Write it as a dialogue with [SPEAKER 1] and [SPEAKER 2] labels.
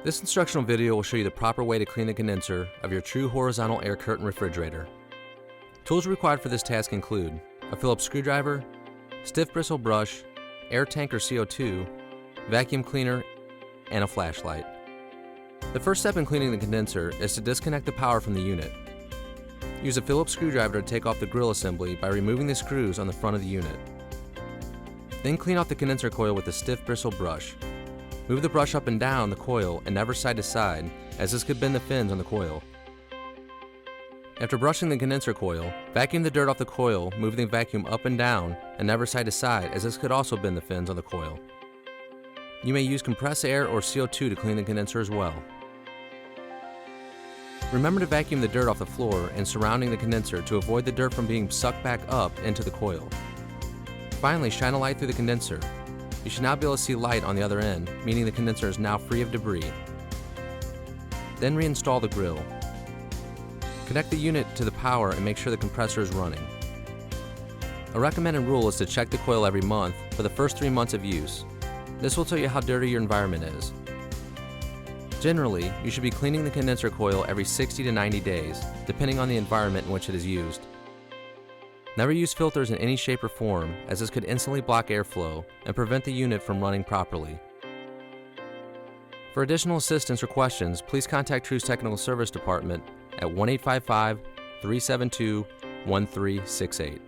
[SPEAKER 1] This instructional video will show you the proper way to clean the condenser of your true horizontal air curtain refrigerator. Tools required for this task include a Phillips screwdriver, stiff bristle brush, air tank or CO2, vacuum cleaner, and a flashlight. The first step in cleaning the condenser is to disconnect the power from the unit. Use a Phillips screwdriver to take off the grill assembly by removing the screws on the front of the unit. Then clean off the condenser coil with a stiff bristle brush. Move the brush up and down the coil and never side to side, as this could bend the fins on the coil. After brushing the condenser coil, vacuum the dirt off the coil, moving the vacuum up and down and never side to side, as this could also bend the fins on the coil. You may use compressed air or CO2 to clean the condenser as well. Remember to vacuum the dirt off the floor and surrounding the condenser to avoid the dirt from being sucked back up into the coil. Finally, shine a light through the condenser. You should now be able to see light on the other end, meaning the condenser is now free of debris. Then reinstall the grill. Connect the unit to the power and make sure the compressor is running. A recommended rule is to check the coil every month for the first 3 months of use. This will tell you how dirty your environment is. Generally, you should be cleaning the condenser coil every 60 to 90 days, depending on the environment in which it is used. Never use filters in any shape or form, as this could instantly block airflow and prevent the unit from running properly. For additional assistance or questions, please contact True's Technical Service Department at 1-855-372-1368.